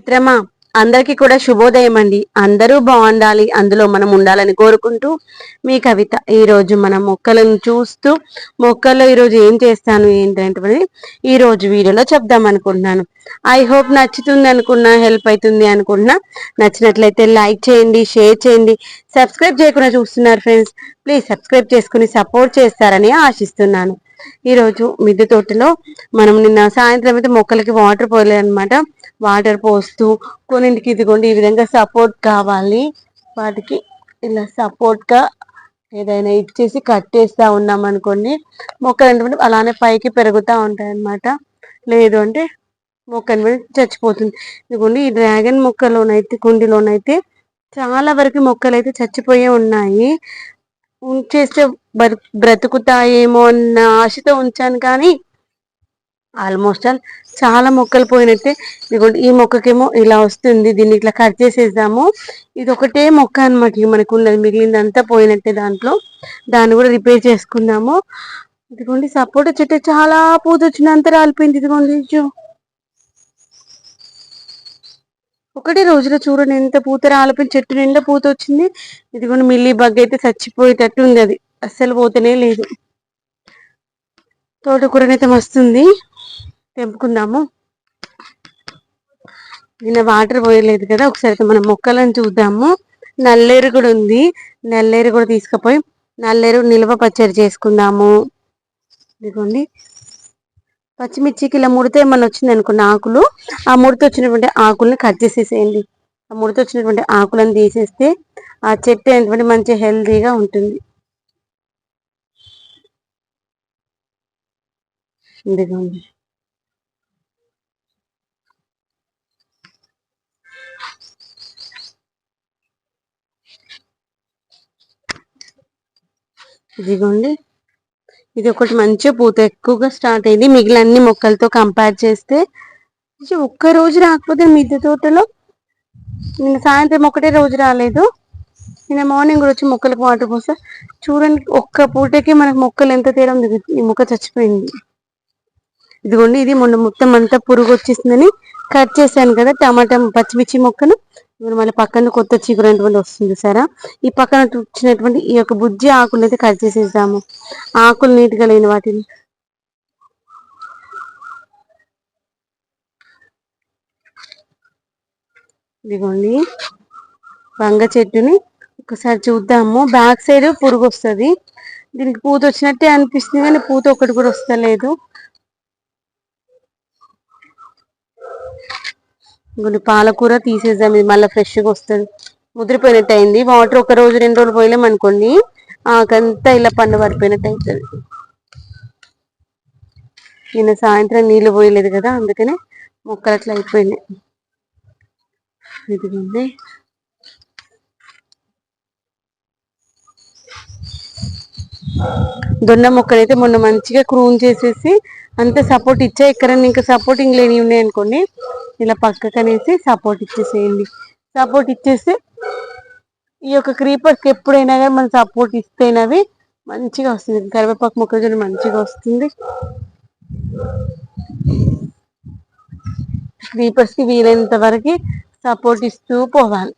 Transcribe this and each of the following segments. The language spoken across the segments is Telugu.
మిత్రమా, అందరికీ కూడా శుభోదయం అండి. అందరూ బాగుండాలి, అందులో మనం ఉండాలని కోరుకుంటూ మీ కవిత. ఈరోజు మనం మొక్కలను చూస్తూ మొక్కల్లో ఈరోజు ఏం చేస్తాను ఏంటంటే ఈరోజు వీడియోలో చెప్దాం అనుకుంటున్నాను. ఐ హోప్ నచ్చుతుంది అనుకున్నా, హెల్ప్ అవుతుంది అనుకున్నా. నచ్చినట్లయితే లైక్ చేయండి, షేర్ చేయండి. సబ్స్క్రైబ్ చేయకుండా చూస్తున్నారు ఫ్రెండ్స్, ప్లీజ్ సబ్స్క్రైబ్ చేసుకుని సపోర్ట్ చేస్తారని ఆశిస్తున్నాను. ఈరోజు మిద్దె తోటలో మనం నిన్న సాయంత్రం అయితే మొక్కలకి వాటర్ పోయలేదు అనమాట. వాటర్ పోస్తూ కొన్నింటికి ఇదిగోండి ఈ విధంగా సపోర్ట్ కావాలి, వాటికి ఇలా సపోర్ట్గా ఏదైనా ఇచ్చేసి కట్టేస్తూ ఉన్నాం అనుకోండి, మొక్కలు ఏంటంటే అలానే పైకి పెరుగుతూ ఉంటాయి అన్నమాట. లేదు అంటే మొక్క చచ్చిపోతుంది. ఇదిగోండి ఈ డ్రాగన్ మొక్కలోనైతే కుండీలోనైతే చాలా వరకు మొక్కలు అయితే చచ్చిపోయే ఉన్నాయి. ఉంచేస్తే బ్రతుకుతాయేమో అన్న ఆశతో ఉంచాను, కానీ ఆల్మోస్ట్ ఆల్ చాలా మొక్కలు పోయినట్టే. ఇదిగోండి ఈ మొక్కకేమో ఇలా వస్తుంది, దీన్ని ఇట్లా కట్ చేసేద్దాము. ఇది ఒకటే మొక్క అనమాట మనకు ఉన్నది, మిగిలిందంతా పోయినట్టే. దాన్ని కూడా రిపేర్ చేసుకుందాము. ఇదిగోండి సపోటా చెట్టు చాలా పూత వచ్చినంత రాలిపోయింది. ఇదిగోండి ఒకటే రోజులో చూడండి ఎంత పూత రాలిపోయింది, చెట్టు నిండా పూత వచ్చింది. ఇదిగోండి మిల్లీ బగ్ అయితే చచ్చిపోయేటట్టు ఉంది, అది అస్సలు పోతేనే లేదు. తోటకూరనైతే మస్తుంది, తెంపుకుందాము. నిన్న వాటర్ పోయలేదు కదా, ఒకసారి మనం మొక్కలను చూద్దాము. నల్లేరు కూడా ఉంది, నల్లేరు కూడా తీసుకుపోయి నల్లేరు నిల్వ పచ్చడి చేసుకుందాము. ఇదిగోండి పచ్చిమిర్చికి ఇలా ముడితే ఏమన్నా వచ్చింది అనుకోండి ఆకులు, ఆ ముడితే వచ్చినటువంటి ఆకుల్ని కట్ చేసేసేయండి. ఆ ముడితే వచ్చినటువంటి ఆకులను తీసేస్తే ఆ చెట్టు ఏంటంటే మంచి హెల్తీగా ఉంటుంది. ఇదిగోండి ఇదిగోండి ఇది ఒకటి మంచి పూత ఎక్కువగా స్టార్ట్ అయింది. మిగిలిన అన్ని మొక్కలతో కంపేర్ చేస్తే ఒక్క రోజు రాకపోతే మిద్దె తోటలో నిన్న సాయంత్రం ఒకటే రోజు రాలేదు, నిన్న మార్నింగ్ కూడా వచ్చి మొక్కలకు వాటర్ పోస్తే చూడండి ఒక్క పూటకి మనకు మొక్కలు ఎంత తేడా ఉంది. ఈ మొక్క చచ్చిపోయింది. ఇదిగోండి ఇది మొన్న మొత్తం అంతా పురుగు వచ్చేసిందని కట్ చేశాను కదా టమాటా పచ్చిమిర్చి మొక్కను. ఇప్పుడు మళ్ళీ పక్కన కొత్త చిగురైనటువంటి వస్తుంది సరే. ఈ పక్కన వచ్చినటువంటి ఈ యొక్క బుజ్జి ఆకులు అయితే కట్ చేసేద్దాము, ఆకులు నీట్గా లేని వాటిని. ఇదిగోండి వంగ చెట్టుని ఒకసారి చూద్దాము. బ్యాక్ సైడ్ పురుగు వస్తుంది, దీనికి పూత వచ్చినట్టే అనిపిస్తుంది కానీ పూత ఒకటి కూడా వస్తలేదు. ఇంకొన్ని పాలకూర తీసేద్దాం, ఇది మళ్ళీ ఫ్రెష్గా వస్తుంది. ముదిరిపోయినట్టు అయింది, వాటర్ ఒక రోజు 2 రోజులు పోయలేము అనుకోండి ఆకంతా ఇలా పన్ను పడిపోయినట్టు అవుతుంది. నిన్న సాయంత్రం నీళ్ళు పోయలేదు కదా, అందుకనే మొక్కలు అట్లా అయిపోయినాయి. ఇదిగోండి దొండ మొక్కలు అయితే మొన్న మంచిగా క్రూన్ చేసేసి అంత సపోర్ట్ ఇచ్చా. ఇక్కడ ఇంకా సపోర్టింగ్ లేని ఉన్నాయి అనుకోండి, ఇలా పక్కకు అనేసి సపోర్ట్ ఇచ్చేసేయండి. సపోర్ట్ ఇచ్చేస్తే ఈ యొక్క క్రీపర్స్కి ఎప్పుడైనా కానీ మనం సపోర్ట్ ఇస్తేనవి మంచిగా వస్తుంది. కరివేపాకు మొక్కజొన్న మంచిగా వస్తుంది. క్రీపర్స్కి వీలైనంత వరకు సపోర్ట్ ఇస్తూ పోవాలి.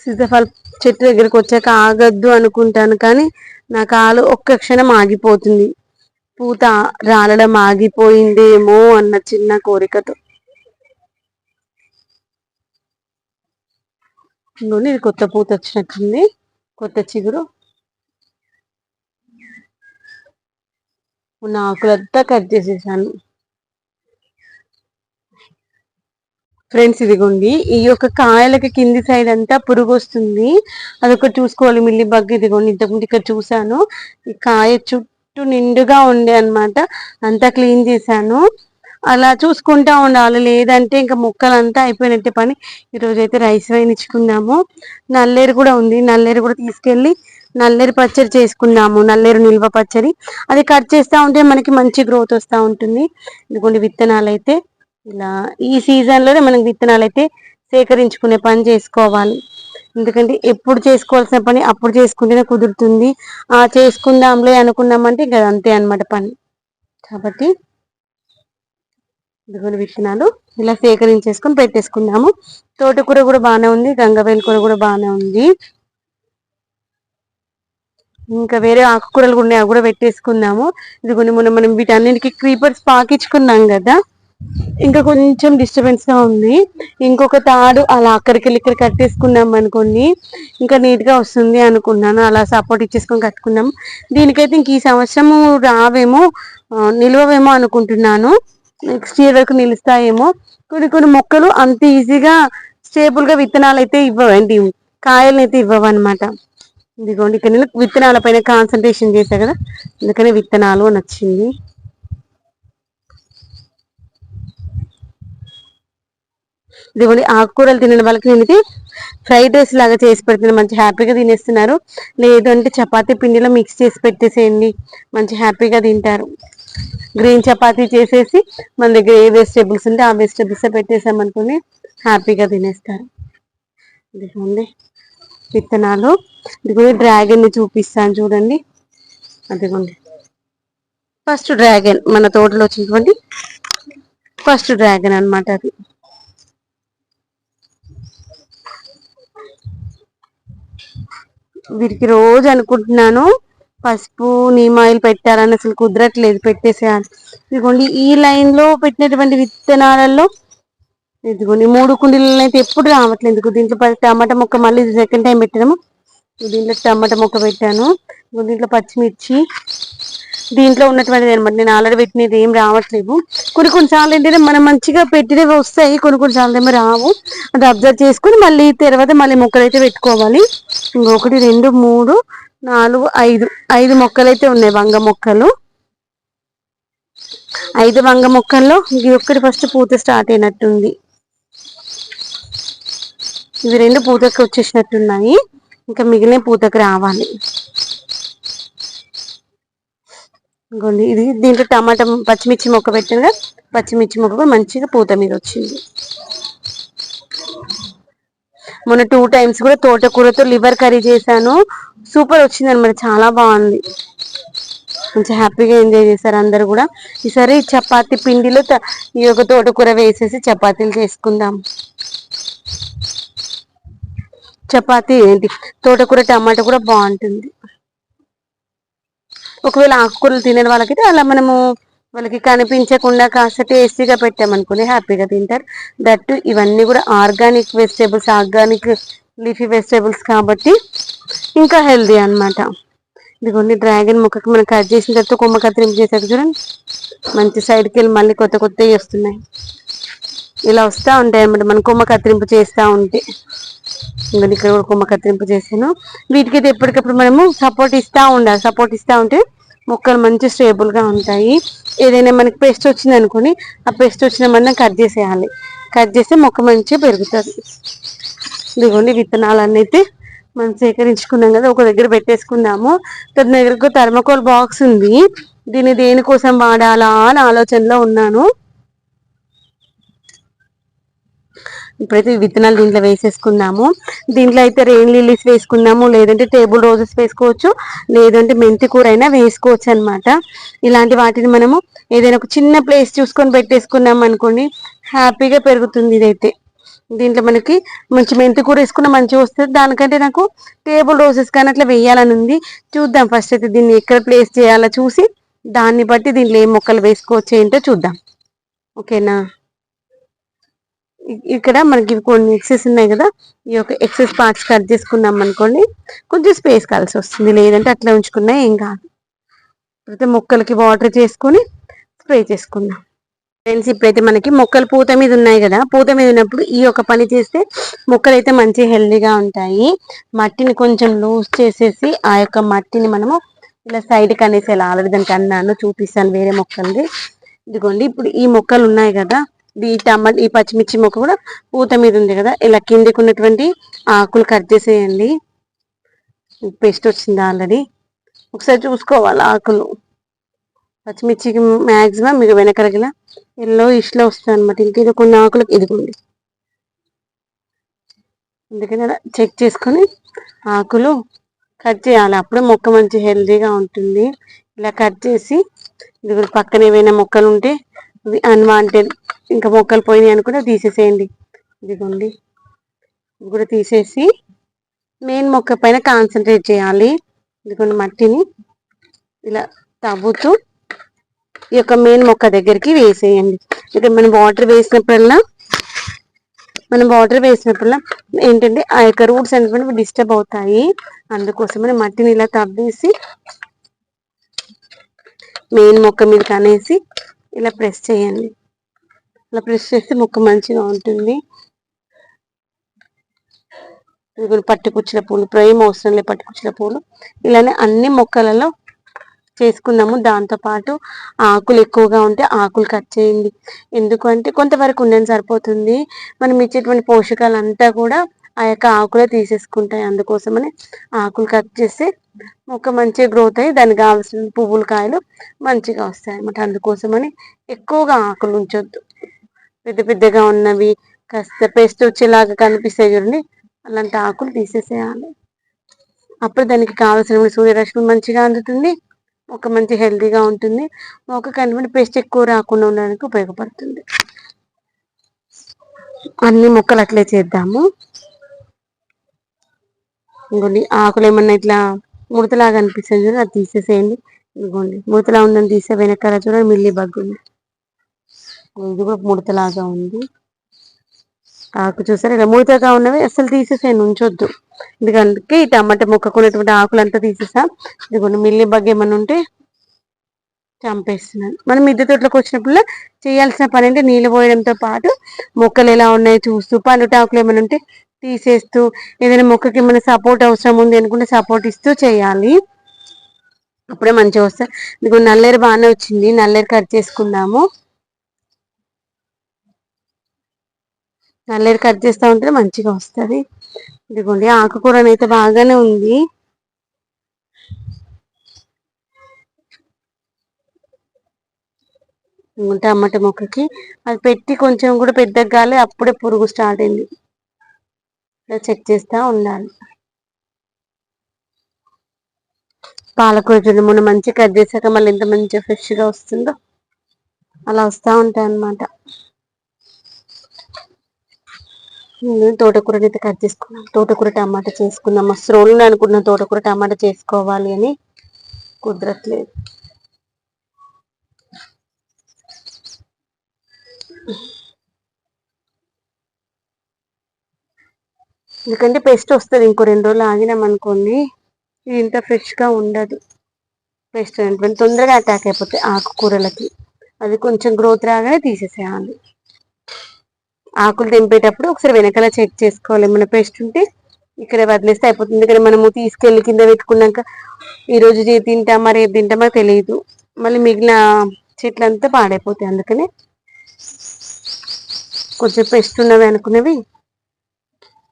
సీతాఫల చెట్టు దగ్గరికి వచ్చాక ఆగద్దు అనుకుంటాను, కానీ నా కాలు ఒక్క క్షణం ఆగిపోతుంది. పూత రాలడం ఆగిపోయిందేమో అన్న చిన్న కోరికతో. ఇది కొత్త పూత వచ్చినట్టుంది, కొత్త చిగురు. ఉన్న ఆకులంతా కట్ చేసేసాను ఫ్రెండ్స్. ఇదిగోండి ఈ యొక్క కాయలకి కింది సైడ్ అంతా పురుగు వస్తుంది, అదొకటి చూసుకోవాలి. మిల్లీ బగ్ ఇదిగోండి ఇంతకుముందు ఇక్కడ చూసాను, ఈ కాయ చుట్టూ నిండుగా ఉండే అనమాట, అంతా క్లీన్ చేశాను. అలా చూసుకుంటా ఉండాలి, లేదంటే ఇంకా మొక్కలంతా అయిపోయినట్టే పని. ఈరోజు అయితే రైస్ వేయించుకుందాము. నల్లేరు కూడా ఉంది, నల్లేరు కూడా తీసుకెళ్ళి నల్లేరు పచ్చడి చేసుకున్నాము, నల్లేరు నిల్వ పచ్చడి. అది కట్ చేస్తూ ఉంటే మనకి మంచి గ్రోత్ వస్తూ ఉంటుంది. ఇదిగోండి విత్తనాలు అయితే ఇలా ఈ సీజన్లోనే మనకి విత్తనాలు అయితే సేకరించుకునే పని చేసుకోవాలి. ఎందుకంటే ఎప్పుడు చేసుకోవాల్సిన పని అప్పుడు చేసుకుంటేనే కుదురుతుంది. చేసుకుందాంలే అనుకున్నామంటే ఇంకా అంతే అనమాట పని. కాబట్టి ఇదిగోని విత్తనాలు ఇలా సేకరించేసుకొని పెట్టేసుకున్నాము. తోటకూర కూడా బాగానే ఉంది, గంగవేలు కూర కూడా బాగానే ఉంది. ఇంకా వేరే ఆకుకూరలు కూడా ఉన్నాయి, అవి కూడా పెట్టేసుకున్నాము. ఇదిగోని మనం వీటన్నిటికీ క్రీపర్స్ పాకించుకున్నాం కదా, ఇంకా కొంచెం డిస్టర్బెన్స్ గా ఉంది. ఇంకొక తాడు అలా అక్కడికి వెళ్ళి ఇక్కడ కట్టేసుకున్నాం అనుకోండి, ఇంకా నీట్ గా వస్తుంది అనుకున్నాను. అలా సపోర్ట్ ఇచ్చేసుకొని కట్టుకున్నాము. దీనికైతే ఇంక ఈ సంవత్సరము రావేమో, నిల్వవేమో అనుకుంటున్నాను. నెక్స్ట్ ఇయర్ వరకు నిలుస్తాయేమో. కొన్ని మొక్కలు అంత ఈజీగా స్టేబుల్ గా విత్తనాలు అయితే ఇవ్వవండి, కాయలను అయితే ఇవ్వవన్నమాట. ఇదిగోండి ఇక్కడ నేను విత్తనాల పైన కాన్సన్ట్రేషన్ చేశా కదా, అందుకనే విత్తనాలు నచ్చింది. ఇదిగోండి ఆకుకూరలు తినని వాళ్ళకి నేను ఇది ఫ్రైడ్ రైస్ లాగా చేసి పెడుతున్నాను, మంచి హ్యాపీగా తినేస్తున్నారు. లేదు అంటే చపాతీ పిండిలో మిక్స్ చేసి పెట్టేసేయండి, మంచి హ్యాపీగా తింటారు. గ్రీన్ చపాతీ చేసేసి మన దగ్గర ఏ వెజిటేబుల్స్ ఉంటే ఆ వెజిటేబుల్స్ పెట్టేసామనుకుని హ్యాపీగా తినేస్తారు. ఇదిగోండి విత్తనాలు. ఇదిగోండి డ్రాగన్ ని చూపిస్తాను చూడండి. అదిగోండి ఫస్ట్ డ్రాగన్, మన తోటలో వచ్చినటువంటి ఫస్ట్ డ్రాగన్ అనమాట అది. వీరికి రోజు అనుకుంటున్నాను పసుపు నీమ్ ఆయిల్ పెట్టాలని, అసలు కుదరట్లేదు, పెట్టేసేయాలి. ఇదిగోండి ఈ లైన్ లో పెట్టినటువంటి విత్తనాలలో ఇదిగోండి 3 కుండీలలో అయితే ఎప్పుడు రావట్లేదు. దీంట్లో టమాటా మొక్క మళ్ళీ సెకండ్ టైం పెట్టాము. దీంట్లో టమాటా మొక్క పెట్టాను, దీంట్లో పచ్చిమిర్చి, దీంట్లో ఉన్నటువంటిది అనమాట. నేను ఆల్రెడీ పెట్టినది ఏం రావట్లేదు. కొన్నిసార్లు ఏంటంటే మనం మంచిగా పెట్టినవి వస్తాయి, కొన్నిసార్లు ఏమో రావు. అది అబ్జర్వ్ చేసుకుని మళ్ళీ తర్వాత మళ్ళీ మొక్కలు అయితే పెట్టుకోవాలి. 1 2 3 4 5 మొక్కలు అయితే ఉన్నాయి, వంగ మొక్కలు. 5 వంగ మొక్కల్లో ఇది ఒక్కటి ఫస్ట్ పూత స్టార్ట్ అయినట్టుంది. ఇవి 2 పూతకి వచ్చేసినట్టున్నాయి, ఇంకా మిగిలిన పూతకు రావాలి. ఇంకోండి ఇది దీంట్లో టమాటా పచ్చిమిర్చి మొక్క పెట్టాను కదా, పచ్చిమిర్చి మొక్క కూడా మంచిగా పూత మీద వచ్చింది. మొన్న 2 times కూడా తోటకూరతో లివర్ కర్రీ చేశాను, సూపర్ వచ్చింది అనమాట, చాలా బాగుంది. మంచి హ్యాపీగా ఎంజాయ్ చేశారు అందరు కూడా. ఈసారి చపాతి పిండిలో ఈ యొక్క తోటకూర వేసేసి చపాతీలు చేసుకుందాం. చపాతీ ఏంటి తోటకూర టమాటా కూడా బాగుంటుంది. ఒకవేళ ఆకుకూరలు తినే వాళ్ళకైతే అలా మనము వాళ్ళకి కనిపించకుండా కాస్త టేస్టీగా పెట్టామనుకుని హ్యాపీగా తింటారు. దట్టు ఇవన్నీ కూడా organic vegetables, organic leafy vegetables కాబట్టి ఇంకా హెల్దీ అనమాట. ఇదిగోండి డ్రాగన్ మొక్కకి మనం కట్ చేసిన తర్వాత కొమ్మ కత్తిరింపు చేసాక చూడండి, మంచి సైడ్కి వెళ్ళి మళ్ళీ కొత్తవి వస్తున్నాయి. ఇలా వస్తూ ఉంటాయి అన్నమాట మనం కొమ్మ కత్తిరింపు చేస్తూ ఉంటే. ఇంకా ఇక్కడ కూడా కొమ్మ కత్తిరింపు చేసాను. వీటికైతే ఎప్పటికప్పుడు మనము సపోర్ట్ ఇస్తూ ఉండాలి. సపోర్ట్ ఇస్తూ ఉంటే మొక్కలు మంచి స్టేబుల్గా ఉంటాయి. ఏదైనా మనకి పెస్ట్ వచ్చింది అనుకోని, ఆ పెస్ట్ వచ్చిన మనం కట్ చేసేయాలి. కట్ చేస్తే మొక్క మంచిగా పెరుగుతుంది. ఇదిగోండి విత్తనాలన్నీ అయితే మనం సేకరించుకున్నాం కదా, ఒక దగ్గర పెట్టేసుకున్నాము. తన దగ్గరకు థర్మకోల్ బాక్స్ ఉంది, దీన్ని దేనికోసం వాడాలా అని ఆలోచనలో ఉన్నాను. ఇప్పుడైతే విత్తనాలు దీంట్లో వేసేసుకున్నాము. దీంట్లో అయితే రెయిన్ లిల్లీస్ వేసుకున్నాము, లేదంటే టేబుల్ రోజెస్ వేసుకోవచ్చు, లేదంటే మెంతి కూర అయినా వేసుకోవచ్చు అనమాట. ఇలాంటి వాటిని మనము ఏదైనా ఒక చిన్న ప్లేస్ చూసుకొని పెట్టేసుకున్నాం అనుకోండి, హ్యాపీగా పెరుగుతుంది. ఇదైతే దీంట్లో మనకి మంచి మెంతి కూర వేసుకున్న మంచిగా వస్తుంది. దానికంటే నాకు టేబుల్ రోజెస్ కానీ అట్లా వేయాలని ఉంది. చూద్దాం ఫస్ట్ అయితే దీన్ని ఎక్కడ ప్లేస్ చేయాలో చూసి దాన్ని బట్టి దీంట్లో ఏ మొక్కలు వేసుకోవచ్చు ఏంటో చూద్దాం. ఓకేనా. ఇక్కడ మనకి కొన్ని ఎక్సెస్ ఉన్నాయి కదా, ఈ యొక్క ఎక్సెస్ పార్ట్స్ కట్ చేసుకున్నాం అనుకోండి, కొంచెం స్పేస్ కలిసి వస్తుంది. లేదంటే అట్లా ఉంచుకున్నా ఏం కాదు. అయితే మొక్కలకి వాటర్ చేసుకొని స్ప్రే చేసుకుందాం. ఫ్రెండ్స్ ఇప్పుడైతే మనకి మొక్కలు పూత మీద ఉన్నాయి కదా, పూత మీద ఉన్నప్పుడు ఈ యొక్క పని చేస్తే మొక్కలు అయితే మంచి హెల్దీగా ఉంటాయి. మట్టిని కొంచెం లూజ్ చేసేసి ఆ యొక్క మట్టిని మనము ఇలా సైడ్కి అనేసి ఇలా ఆల్రెడీ దానికి అన్నాను, చూపిస్తాను వేరే మొక్కలది. ఇదిగోండి ఇప్పుడు ఈ మొక్కలు ఉన్నాయి కదా, ఈ పచ్చిమిర్చి మొక్క కూడా పూత మీద ఉంది కదా, ఇలా కిందికి ఉన్నటువంటి ఆకులు కట్ చేసేయండి. పేస్ట్ వచ్చింది ఆల్రెడీ. ఒకసారి చూసుకోవాలి ఆకులు. పచ్చిమిర్చికి మ్యాక్సిమం మీకు వెనకరగిల ఎల్లో ఇష్లో వస్తాయి అనమాట. ఇంక ఇది కొన్ని ఆకులకు ఇదిగోండి. అందుకని అలా చెక్ చేసుకొని ఆకులు కట్ చేయాలి. అప్పుడే మొక్క మంచి హెల్తీగా ఉంటుంది. ఇలా కట్ చేసి ఇది పక్కన ఏవైనా మొక్కలు ఉంటే అన్వాంటెడ్ ఇంకా మొక్కలు పోయినాయి అనుకుంటే తీసేసేయండి. ఇదిగోండి, ఇది కూడా తీసేసి మెయిన్ మొక్క పైన కాన్సన్ట్రేట్ చేయాలి. ఇదిగోండి, మట్టిని ఇలా తవ్వుతూ ఈ యొక్క మెయిన్ మొక్క దగ్గరికి వేసేయండి. ఇక్కడ మనం వాటర్ వేసినప్పుడల్లా ఏంటంటే ఆ యొక్క రూట్స్ అనేవి డిస్టర్బ్ అవుతాయి. అందుకోసమని మట్టిని ఇలా తవ్వేసి మెయిన్ మొక్క మీద కనేసి ఇలా ప్రెస్ చేయండి. ఇలా ప్రెస్ చేస్తే మొక్క మంచిగా ఉంటుంది. పట్టుకుచ్చిన పూలు ప్రేమ అవసరం లేదు. పట్టుకుచ్చిన పూలు ఇలానే అన్ని మొక్కలలో చేసుకున్నాము. దాంతోపాటు ఆకులు ఎక్కువగా ఉంటే ఆకులు కట్ చేయండి. ఎందుకంటే కొంతవరకు ఉండని సరిపోతుంది. మనం ఇచ్చేటువంటి పోషకాలు అంతా కూడా ఆ యొక్క ఆకులే తీసేసుకుంటాయి. అందుకోసమని ఆకులు కట్ చేస్తే మొక్క మంచిగా గ్రోత్ అయ్యి దానికి కావాల్సిన పువ్వులు కాయలు మంచిగా వస్తాయి అన్నమాట. అందుకోసమని ఎక్కువగా ఆకులు ఉంచొద్దు. పెద్ద పెద్దగా ఉన్నవి కాస్త పేస్ట్ వచ్చేలాగా కనిపిస్తాయి చూడండి, అలాంటి ఆకులు తీసేసేయాలి. అప్పుడు దానికి కావాల్సిన సూర్యరశ్మి మంచిగా అందుతుంది. ఒక మంచి హెల్తీగా ఉంటుంది. ఒక కనిపించి పేస్ట్ ఎక్కువ రాకుండా ఉండడానికి ఉపయోగపడుతుంది. అన్ని మొక్కలు అట్లే చేద్దాము. ఇంకోండి, ఆకులు ఏమన్నా ఇట్లా ముడతలాగా అనిపిస్తుంది చూడండి, అది తీసేసేయండి. ఇదిగోండి, ముడతలా ఉందని తీసే వెనకాల చూడండి మిల్లీ బగ్ ఉంది. ఇది కూడా ముడతలాగా ఉంది. ఆకు చూసారు, ఇలా ముడతగా ఉన్నవి అసలు తీసేసేయండి, ఉంచొద్దు. ఎందుకంటే ఈ టమాటా మొక్కకున్నటువంటి ఆకులంతా తీసేసా. ఇదిగోండి, మిల్లీ బగ్ ఏమన్నా ఉంటే చంపేస్తున్నాను. మనం మిద్దె తోటలోకి వచ్చినప్పుడు చేయాల్సిన పని అంటే నీళ్ళు పోయడంతో పాటు మొక్కలు ఎలా ఉన్నాయో చూస్తూ, పండుటాకులు ఏమైనా ఉంటే తీసేస్తూ, ఏదైనా మొక్కకి ఏమైనా సపోర్ట్ అవసరం ఉంది అనుకుంటే సపోర్ట్ ఇస్తూ చేయాలి. అప్పుడే మంచిగా వస్తాయి. ఇదిగో నల్లేరు బాగానే వచ్చింది. నల్లేరు కట్ చేసుకుందాము. నల్లేరు కట్ చేస్తూ ఉంటే మంచిగా వస్తుంది. ఇదిగోండి, ఆకుకూరనైతే బాగానే ఉంది. టమాటా మొక్కకి అది పెట్టి కొంచెం కూడా పెద్దగా కాలే, అప్పుడే పురుగు స్టార్ట్ అయింది. ఇలా చెక్ చేస్తూ ఉండాలి. పాలకూర చూడండి, మొన్న మంచిగా కట్ చేశాక మళ్ళీ ఎంత మంచిగా ఫ్రెష్గా వస్తుందో అలా వస్తూ ఉంటాయి అన్నమాట. తోటకూరని అయితే కట్ చేసుకున్నాం. తోటకూర టమాటా చేసుకున్నాం. మస్తు రోజులు అనుకున్నాం తోటకూర టమాటా చేసుకోవాలి అని, కుదరట్లేదు. ఎందుకంటే పెస్ట్ వస్తుంది. ఇంకో 2 రోజులు ఆగినాం అనుకోండి, ఇది ఇంత ఫ్రెష్గా ఉండదు. పెస్ట్ తొందరగా అటాక్ అయిపోతాయి ఆకుకూరలకి. అది కొంచెం గ్రోత్ రాగానే తీసేసేయాలి. ఆకులు తెంపేటప్పుడు ఒకసారి వెనకాల చెక్ చేసుకోవాలి. ఏమైనా పెస్ట్ ఉంటే ఇక్కడ వదిలేస్తే అయిపోతుంది. ఇక్కడ మనము తీసుకెళ్ళి కింద పెట్టుకున్నాక ఈరోజు తింటామా రేపు తింటామా తెలియదు. మళ్ళీ మిగిలిన చెట్లంతా పాడైపోతాయి. అందుకని కొంచెం పెస్ట్ ఉన్నవి అనుకునేవి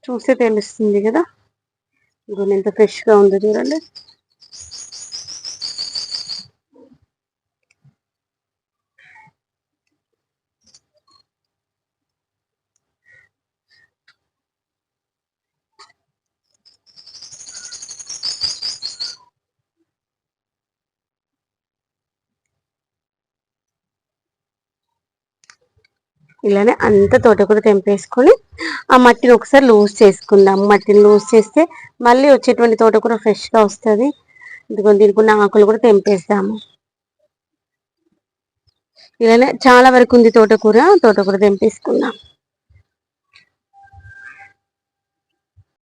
చూస్తే తెలుస్తుంది కదా. ఇంకొన్ని ఎంత ఫ్రెష్గా ఉందో చూడండి. ఇలానే అంత తోటకూర తెంపేసుకొని ఆ మట్టిని ఒకసారి లూజ్ చేసుకుందాం. మట్టిని లూజ్ చేస్తే మళ్ళీ వచ్చేటువంటి తోటకూర ఫ్రెష్గా వస్తుంది. ఇదిగోండి, దీనికి ఆకులు కూడా తెంపేస్తాము. ఇలానే చాలా వరకు ఉంది తోటకూర తెంపేసుకుందాం.